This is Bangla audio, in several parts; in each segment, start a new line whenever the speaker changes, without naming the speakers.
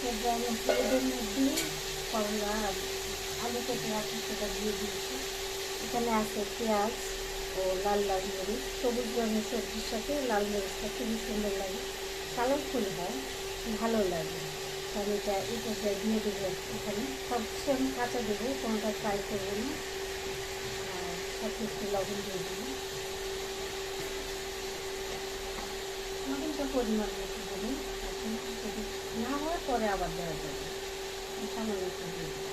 ড্রাই মশলার মধ্যে করলা আর আলু কেটে রাখি সেটা দিয়ে দিয়েছি। এখানে আছে পেঁয়াজ ও লাল লাল মরিচ। সবুজ রঙের সবজির সাথে লাল মরিচটা খুবই সুন্দর লাগে, কালারফুল হয়, ভালো লাগে। তাহলে এটা দিয়ে দেবো এখানে। সবকিছু আমি কাঁচা দেবো, কোনোটা ফ্রাই করবো না। আর সাথে একটু লবণ দিয়ে দেবো, লবণটা পরিমাণ মতো দেবো। এখন যদি না হয় পরে আবার দেওয়া যাবে, সামান্য একটু দিয়ে দেবো।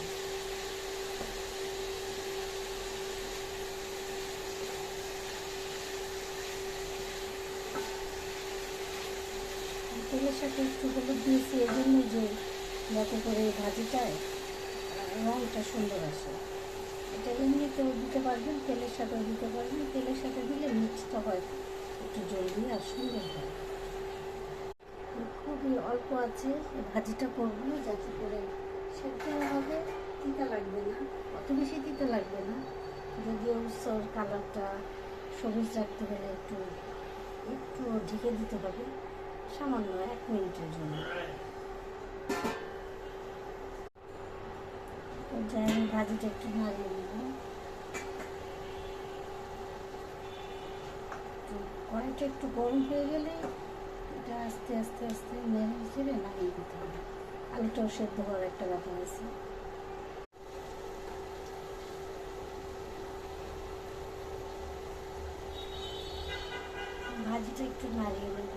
তেলের সাথে একটু হলুদ দিয়েছি এজন্য যে যাতে করে ভাজিটায় রঙটা সুন্দর আসে। এটা এমনিতেও দিতে পারবেন, তেলের সাথেও দিতে পারবেন। তেলের সাথে দিলে মিক্সটা হয় একটু জলদি আর সুন্দর হয়। খুবই অল্প আছে ভাজিটা করবো যাতে করে সেদ্ধ হবে, তিতা লাগবে না, অত বেশি তিতা লাগবে না। যদিও সর কালারটা সবুজ রাখতে হলে একটু একটু ঢেকে দিতে হবে, সামান্য 1 মিনিটের জন্য। আমি ভাজিটা একটু নাড়িয়ে নেব। কড়াইটা একটু গরম হয়ে গেলে এটা আস্তে আস্তে আস্তে নেড়ে ছেড়ে নামিয়ে দিতে হবে। আলুটাও সেদ্ধ হওয়ার একটা ব্যাপার আছে। ভাজিটা একটু নাড়িয়ে নেব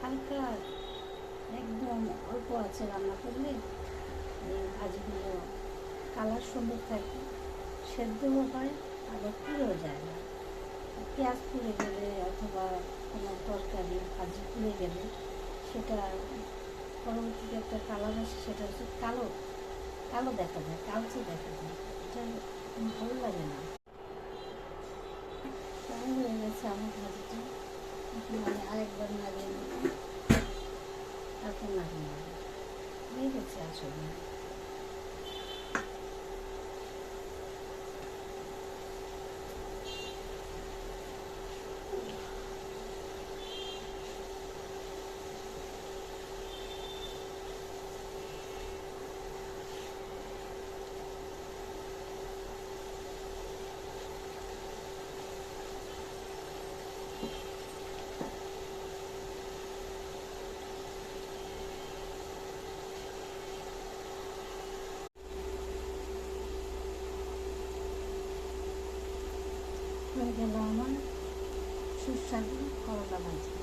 হালকা, একদম অল্প আছে রান্না করলে এই ভাজিগুলো কালার সুন্দর থাকে, সেদ্ধও হয়, আবার পুড়েও যায় না। পেঁয়াজ পুড়ে গেলে অথবা কোনো তরকারি ভাজি পুড়ে গেলে সেটা পরবর্তীতে একটা কালার আসে, সেটা হচ্ছে কালো কালো দেখা যায়, কালচে দেখা যায়, এটা ভালো লাগে না। প্রায় হয়ে গেছে আমার ভাজিটা। এখন আমি আরেকবার নাড়িয়ে নেব, তারপর নাড়িয়ে নেব। হয়ে গেছে আসলে। হয়ে গেল আমার সুস্বাদু করলা ভাজি।